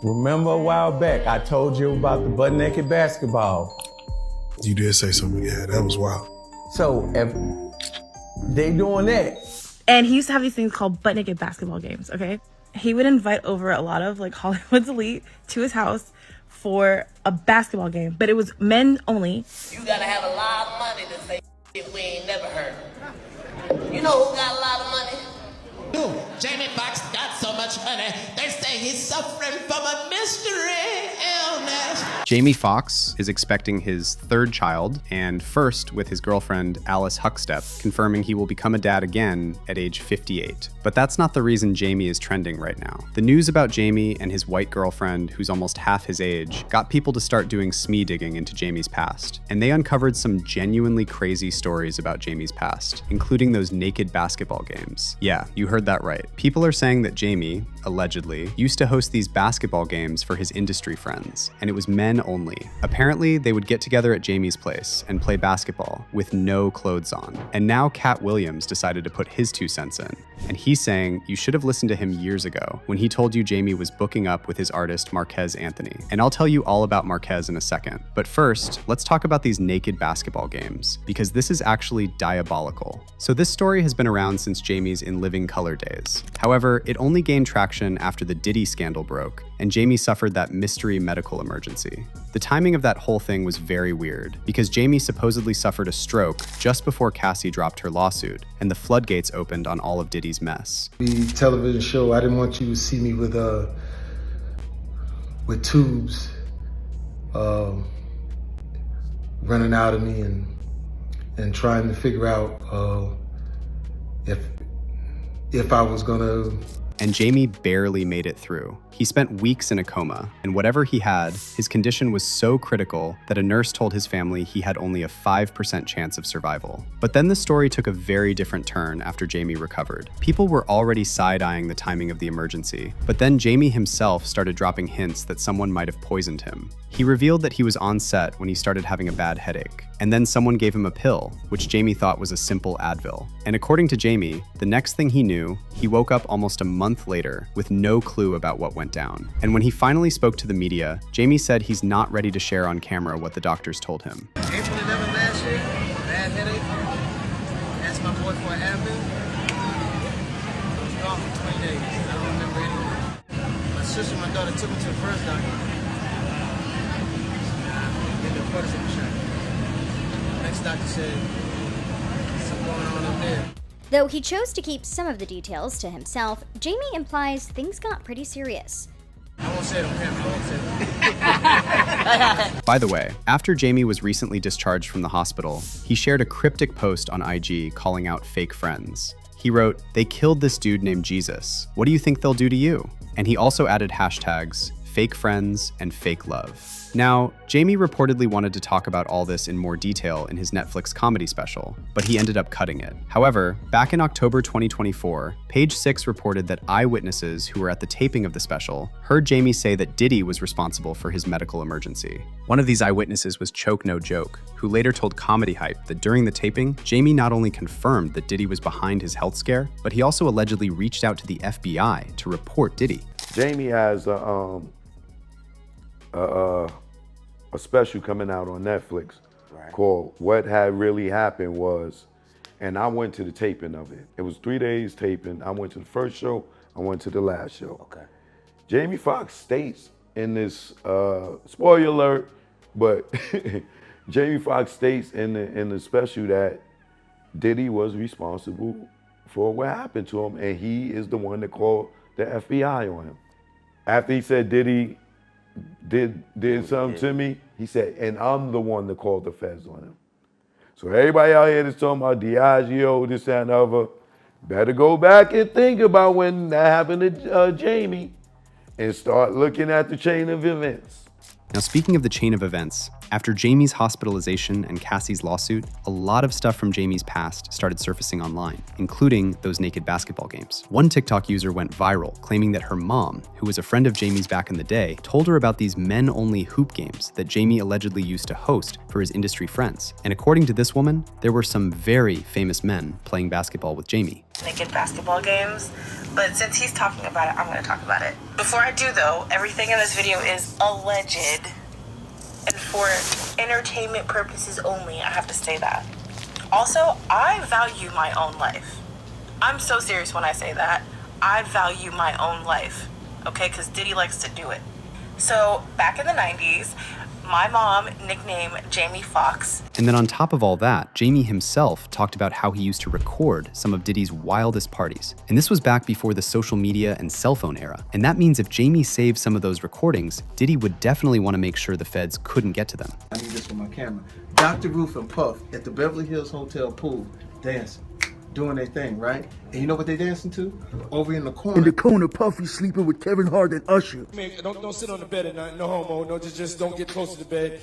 Remember a while back, I told you about the butt-naked basketball. You did say something, yeah, that was wild. So if they doing that. And he used to have these things called butt-naked basketball games, okay? He would invite over a lot of like Hollywood's elite to his house for a basketball game, but it was men only. You gotta have a lot of money to say shit we ain't never heard. You know who got a lot of money? Jamie Foxx got so much money, they say he's suffering from a mystery illness. Jamie Foxx is expecting his third child, and first with his girlfriend Alyce Huckstepp, confirming he will become a dad again at age 58. But that's not the reason Jamie is trending right now. The news about Jamie and his white girlfriend, who's almost half his age, got people to start doing SME digging into Jamie's past. And they uncovered some genuinely crazy stories about Jamie's past, including those naked basketball games. Yeah, you heard that right. People are saying that Jamie, allegedly, used to host these basketball games for his industry friends, and it was men only. Apparently, they would get together at Jamie's place and play basketball with no clothes on. And now Katt Williams decided to put his 2 cents in. And he's saying you should have listened to him years ago when he told you Jamie was booking up with his artist Marquez Anthony. And I'll tell you all about Marquez in a second. But first, let's talk about these naked basketball games, because this is actually diabolical. So this story has been around since Jamie's In Living Color days. However, it only gained traction after the Diddy scandal broke, and Jamie suffered that mystery medical emergency. The timing of that whole thing was very weird, because Jamie supposedly suffered a stroke just before Cassie dropped her lawsuit, and the floodgates opened on all of Diddy's mess. The television show, I didn't want you to see me with tubes running out of me and trying to figure out if I was gonna. And Jamie barely made it through. He spent weeks in a coma, and whatever he had, his condition was so critical that a nurse told his family he had only a 5% chance of survival. But then the story took a very different turn after Jamie recovered. People were already side-eyeing the timing of the emergency, but then Jamie himself started dropping hints that someone might have poisoned him. He revealed that he was on set when he started having a bad headache, and then someone gave him a pill, which Jamie thought was a simple Advil. And according to Jamie, the next thing he knew, he woke up almost a month later with no clue about what went down. And when he finally spoke to the media, Jamie said he's not ready to share on camera what the doctors told him. April 11th last year, bad headache. Asked my boy for an Advil. I was gone for 20 days. I don't remember anything. My sister and my daughter took me to the first doctor. Then the cortisone shot. The next doctor said, something going on up there. Though he chose to keep some of the details to himself, Jamie implies things got pretty serious. I won't say it on camera, I won't say it. By the way, after Jamie was recently discharged from the hospital, he shared a cryptic post on IG calling out fake friends. He wrote, "They killed this dude named Jesus. What do you think they'll do to you?" And he also added hashtags fake friends and fake love. Now, Jamie reportedly wanted to talk about all this in more detail in his Netflix comedy special, but he ended up cutting it. However, back in October 2024, Page Six reported that eyewitnesses who were at the taping of the special heard Jamie say that Diddy was responsible for his medical emergency. One of these eyewitnesses was Choke No Joke, who later told Comedy Hype that during the taping, Jamie not only confirmed that Diddy was behind his health scare, but he also allegedly reached out to the FBI to report Diddy. Jamie has a special coming out on Netflix called What Had Really Happened Was, and I went to the taping of it. It was 3 days taping. I went to the first show, I went to the last show. Okay. Jamie Foxx states in this, spoiler alert, but Jamie Foxx states in the special that Diddy was responsible for what happened to him, and he is the one that called the FBI on him. After he said Diddy did something to me, he said, and I'm the one that called the feds on him. So everybody out here that's talking about Diageo, this, that, and the other, better go back and think about when that happened to Jamie and start looking at the chain of events. Now, speaking of the chain of events, after Jamie's hospitalization and Cassie's lawsuit, a lot of stuff from Jamie's past started surfacing online, including those naked basketball games. One TikTok user went viral, claiming that her mom, who was a friend of Jamie's back in the day, told her about these men-only hoop games that Jamie allegedly used to host for his industry friends. And according to this woman, there were some very famous men playing basketball with Jamie. naked basketball games, but since he's talking about it, I'm going to talk about it. Before I do, though, everything in this video is alleged, and for entertainment purposes only, I have to say that. Also, I value my own life. I'm so serious when I say that. I value my own life, okay, because Diddy likes to do it. So, back in the 90s, my mom nicknamed Jamie Foxx. And then on top of all that, Jamie himself talked about how he used to record some of Diddy's wildest parties. And this was back before the social media and cell phone era. And that means if Jamie saved some of those recordings, Diddy would definitely want to make sure the feds couldn't get to them. I need this for my camera. Dr. Roof and Puff at the Beverly Hills Hotel pool dancing, doing their thing, right? And you know what they dancing to? Over in the corner. In the corner, Puffy sleeping with Kevin Hart and Usher. Man, don't sit on the bed at night. No homo. No, just don't get close to the bed.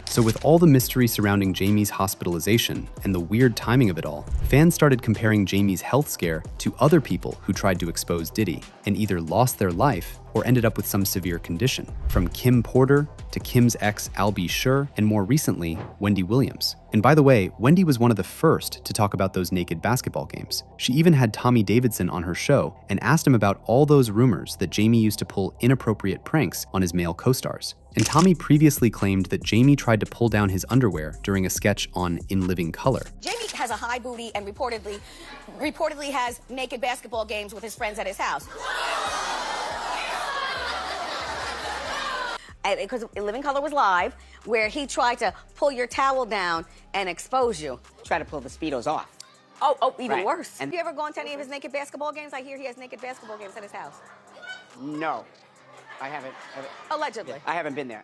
So with all the mystery surrounding Jamie's hospitalization and the weird timing of it all, fans started comparing Jamie's health scare to other people who tried to expose Diddy and either lost their life or ended up with some severe condition. From Kim Porter to Kim's ex Albie Schur, and more recently, Wendy Williams. And by the way, Wendy was one of the first to talk about those naked basketball games. She even had Tommy Davidson on her show and asked him about all those rumors that Jamie used to pull inappropriate pranks on his male co-stars. And Tommy previously claimed that Jamie tried to pull down his underwear during a sketch on In Living Color. Jamie has a high booty and reportedly has naked basketball games with his friends at his house. Because In Living Color was live, where he tried to pull your towel down and expose you. Try to pull the Speedos off. Oh, even Right. worse. And have you ever gone to any of his naked basketball games? I hear he has naked basketball games at his house. No, I haven't. Allegedly. I haven't been there.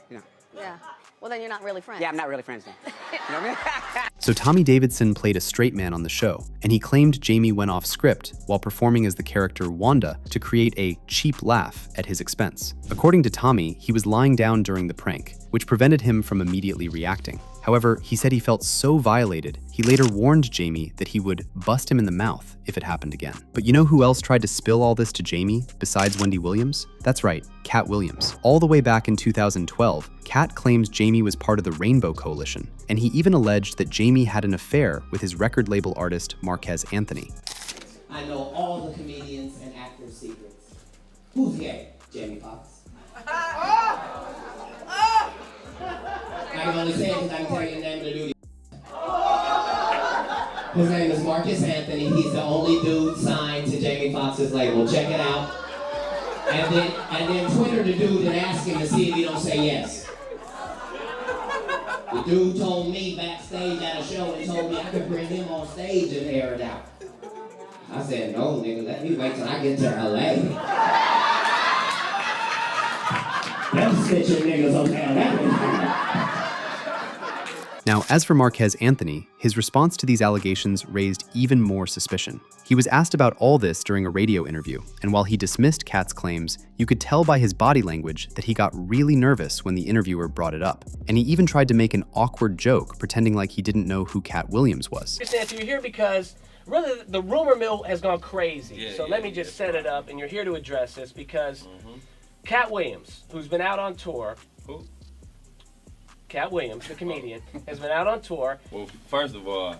You know. Yeah. Well, then you're not really friends. Yeah, I'm not really friends then. You know what I mean? So Tommy Davidson played a straight man on the show, and he claimed Jamie went off script while performing as the character Wanda to create a cheap laugh at his expense. According to Tommy, he was lying down during the prank, which prevented him from immediately reacting. However, he said he felt so violated, he later warned Jamie that he would bust him in the mouth if it happened again. But you know who else tried to spill all this to Jamie besides Wendy Williams? That's right, Katt Williams. All the way back in 2012, Katt claims Jamie was part of the Rainbow Coalition, and he even alleged that Jamie had an affair with his record label artist Marquez Anthony. I know all the comedians and actors' secrets. Who's gay? Jamie Foxx. I can only say it because I can tell you the name of the dude. His name is Marquez Anthony. He's the only dude signed to Jamie Foxx's label. Check it out. And then Twitter the dude and ask him to see if he don't say yes. The dude told me backstage at a show and told me I could bring him on stage and air it out. I said, no, nigga, let me wait till I get to LA. Them snitching niggas on that. Now, as for Marquez Anthony, his response to these allegations raised even more suspicion. He was asked about all this during a radio interview, and while he dismissed Katt's claims, you could tell by his body language that he got really nervous when the interviewer brought it up. And he even tried to make an awkward joke, pretending like he didn't know who Katt Williams was. You're here because really the rumor mill has gone crazy. Let me just set it up, and you're here to address this because Katt Williams, who's been out on tour. Who? Katt Williams, the comedian, has been out on tour. Well, first of all,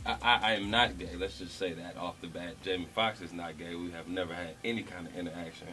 I am not gay. Let's just say that off the bat. Jamie Foxx is not gay. We have never had any kind of interaction.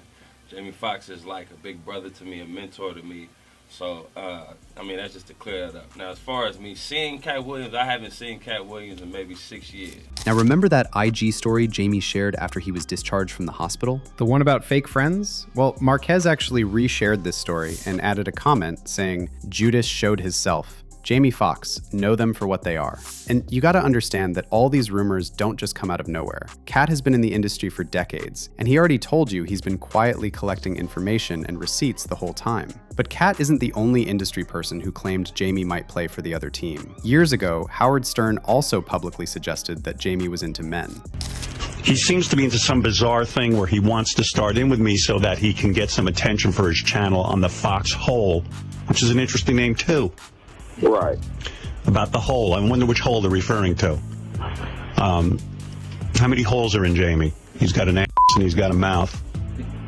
Jamie Foxx is like a big brother to me, a mentor to me. So, I mean, that's just to clear that up. Now, as far as me seeing Katt Williams, I haven't seen Katt Williams in maybe 6 years. Now, remember that IG story Jamie shared after he was discharged from the hospital? The one about fake friends? Well, Marquez actually reshared this story and added a comment saying, Judas showed his self. Jamie Foxx, know them for what they are. And you gotta understand that all these rumors don't just come out of nowhere. Katt has been in the industry for decades, and he already told you he's been quietly collecting information and receipts the whole time. But Katt isn't the only industry person who claimed Jamie might play for the other team. Years ago, Howard Stern also publicly suggested that Jamie was into men. He seems to be into some bizarre thing where he wants to start in with me so that he can get some attention for his channel on the Fox Hole, which is an interesting name too. Right. About the hole. I wonder which hole they're referring to. How many holes are in Jamie? He's got an ass and he's got a mouth.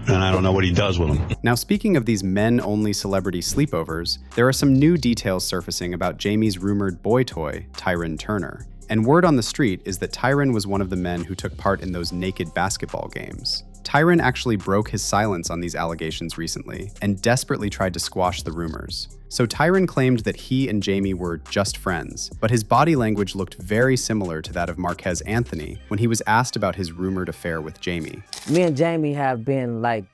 And I don't know what he does with them. Now, speaking of these men-only celebrity sleepovers, there are some new details surfacing about Jamie's rumored boy toy, Tyron Turner. And word on the street is that Tyron was one of the men who took part in those naked basketball games. Tyron actually broke his silence on these allegations recently and desperately tried to squash the rumors. So Tyron claimed that he and Jamie were just friends, but his body language looked very similar to that of Marquez Anthony when he was asked about his rumored affair with Jamie. Me and Jamie have been like,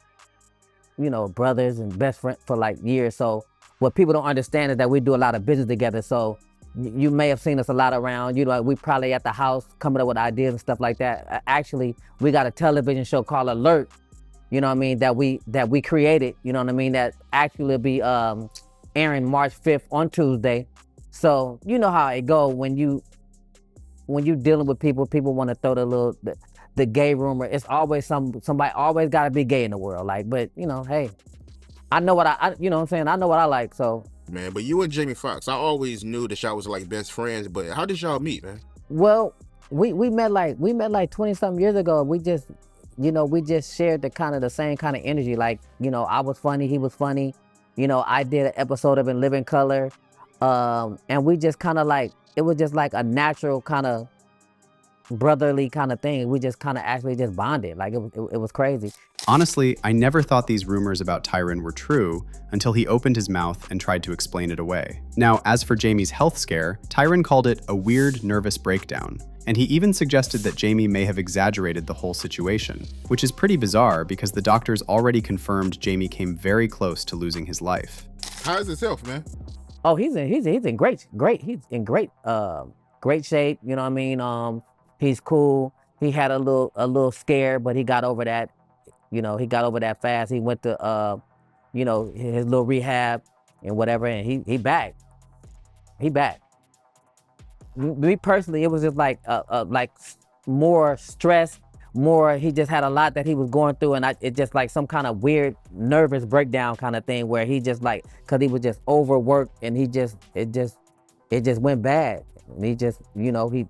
you know, brothers and best friends for like years. So what people don't understand is that we do a lot of business together. So you may have seen us a lot around, you know, we probably at the house coming up with ideas and stuff like that. Actually, we got a television show called Alert, you know what I mean, that we created, you know what I mean, that actually will be airing March 5th on Tuesday. So you know how it go when you dealing with people want to throw the gay rumor. It's always somebody always got to be gay in the world. Like, but you know, hey, I know what I you know what I'm saying, I know what I like, so. Man, but you and Jamie Foxx, I always knew that y'all was like best friends, but how did y'all meet, man? Well, we met like 20 something years ago. We just, you know, we just shared the same kind of energy. Like, you know, I was funny, he was funny. You know, I did an episode of In Living Color. And we just kind of like, it was just like a natural kind of brotherly kind of thing. We just kind of actually just bonded. Like it was crazy. Honestly, I never thought these rumors about Tyron were true until he opened his mouth and tried to explain it away. Now, as for Jamie's health scare, Tyron called it a weird nervous breakdown. And he even suggested that Jamie may have exaggerated the whole situation, which is pretty bizarre because the doctors already confirmed Jamie came very close to losing his life. How's his health, man? Oh, he's in great shape. You know what I mean? He's cool. He had a little scare, but he got over that. You know, he got over that fast. He went to, you know, his little rehab and whatever, and he back. He back. Me personally, it was just like more stress, more. He just had a lot that he was going through, and it just like some kind of weird nervous breakdown kind of thing where he just like, cause he was just overworked and it just went bad. And he just, you know, he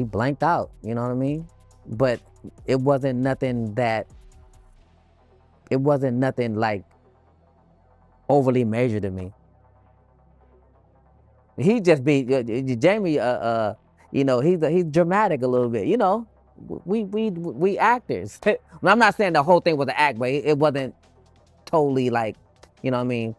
blanked out. You know what I mean? But it wasn't nothing like overly major to me. He just be Jamie. You know, he's dramatic a little bit. You know, we actors. I'm not saying the whole thing was an act, but it wasn't totally like, you know what I mean,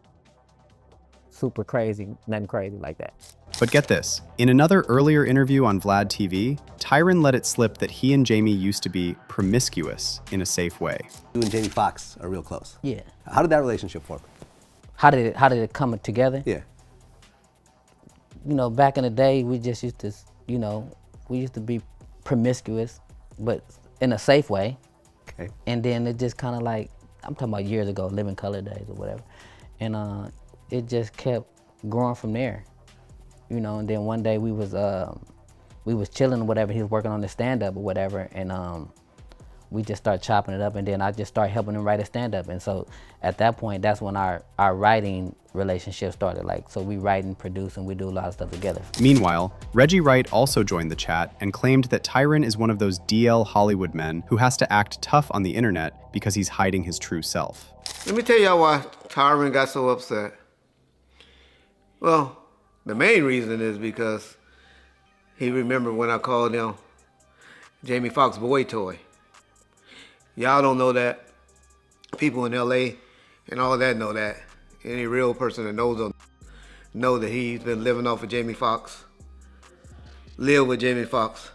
super crazy, nothing crazy like that. But get this, in another earlier interview on Vlad TV, Tyron let it slip that he and Jamie used to be promiscuous in a safe way. You and Jamie Foxx are real close. Yeah. How did that relationship form? How did it come together? Yeah. You know, back in the day, we just used to, you know, we used to be promiscuous, but in a safe way. Okay. And then it just kind of like, I'm talking about years ago, Living Color days or whatever. And it just kept growing from there. You know, and then one day we was chilling or whatever. He was working on the stand-up or whatever, and we just started chopping it up, and then I just started helping him write a stand-up. And so at that point, that's when our writing relationship started. Like, so we write and produce, and we do a lot of stuff together. Meanwhile, Reggie Wright also joined the chat and claimed that Tyron is one of those DL Hollywood men who has to act tough on the internet because he's hiding his true self. Let me tell y'all why Tyron got so upset. Well, the main reason is because he remembered when I called him Jamie Foxx boy toy. Y'all don't know that. People in LA and all that know that. Any real person that knows him know that he's been living off of Jamie Foxx. Live with Jamie Foxx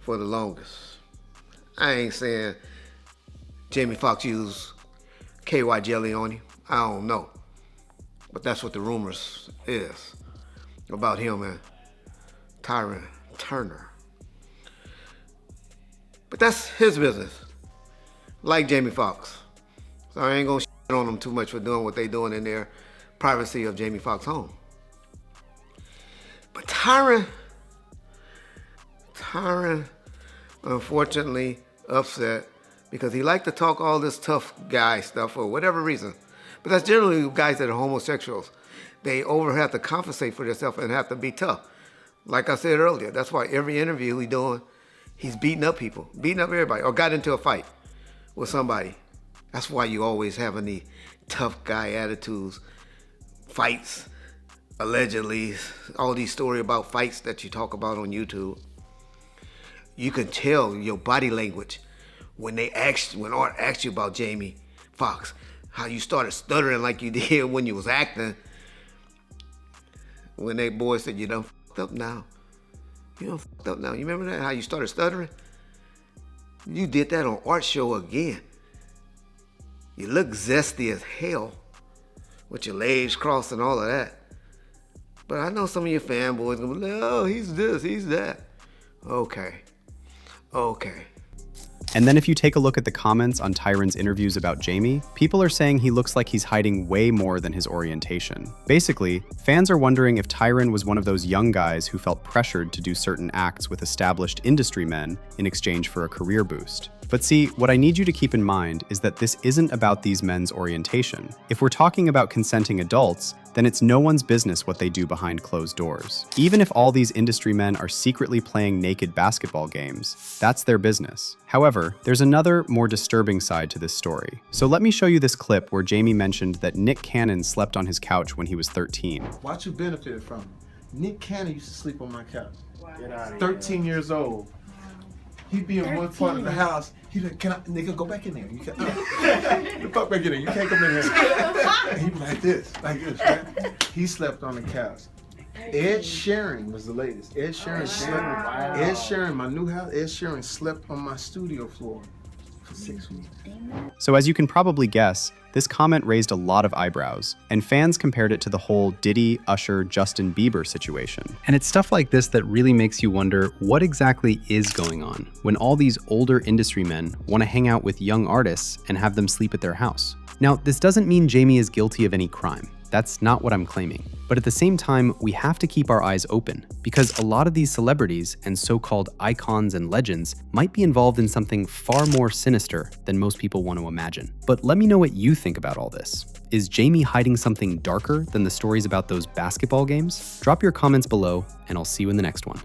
for the longest. I ain't saying Jamie Foxx used KY jelly on him. I don't know. But that's what the rumors is about him and Tyron Turner. But that's his business, like Jamie Foxx. So I ain't gonna shit on them too much for doing what they doing in their privacy of Jamie Foxx home. But Tyron, unfortunately, upset because he liked to talk all this tough guy stuff for whatever reason. But that's generally guys that are homosexuals. They have to compensate for themselves and have to be tough. Like I said earlier, that's why every interview he's doing, he's beating up people, beating up everybody, or got into a fight with somebody. That's why you always having the tough guy attitudes, fights, allegedly, all these stories about fights that you talk about on YouTube, you can tell your body language when Art asked you about Jamie Foxx, how you started stuttering like you did when you was acting. When that boy said, "You done fucked up now. You done fucked up now." You remember that? How you started stuttering? You did that on Art's show again. You look zesty as hell with your legs crossed and all of that. But I know some of your fanboys gonna be like, "Oh, he's this, he's that." Okay. And then if you take a look at the comments on Tyron's interviews about Jamie, people are saying he looks like he's hiding way more than his orientation. Basically, fans are wondering if Tyron was one of those young guys who felt pressured to do certain acts with established industry men in exchange for a career boost. But see, what I need you to keep in mind is that this isn't about these men's orientation. If we're talking about consenting adults, then it's no one's business what they do behind closed doors. Even if all these industry men are secretly playing naked basketball games, that's their business. However, there's another, more disturbing side to this story. So let me show you this clip where Jamie mentioned that Nick Cannon slept on his couch when he was 13. Watch you benefited from him. Nick Cannon used to sleep on my couch. 13 years old. He'd be in one part of the house. He'd like, "Can I, nigga, go back in there? You can't, the fuck back in there. You can't come in here." And he'd be like this, right? He slept on the couch. Ed Sheeran was the latest. Ed Sheeran slept. Ed Sheeran, my new house. Ed Sheeran slept on my studio floor for 6 weeks. So as you can probably guess, this comment raised a lot of eyebrows, and fans compared it to the whole Diddy, Usher, Justin Bieber situation. And it's stuff like this that really makes you wonder what exactly is going on when all these older industry men want to hang out with young artists and have them sleep at their house. Now, this doesn't mean Jamie is guilty of any crime. That's not what I'm claiming. But at the same time, we have to keep our eyes open, because a lot of these celebrities and so-called icons and legends might be involved in something far more sinister than most people want to imagine. But let me know what you think about all this. Is Jamie hiding something darker than the stories about those basketball games? Drop your comments below, and I'll see you in the next one.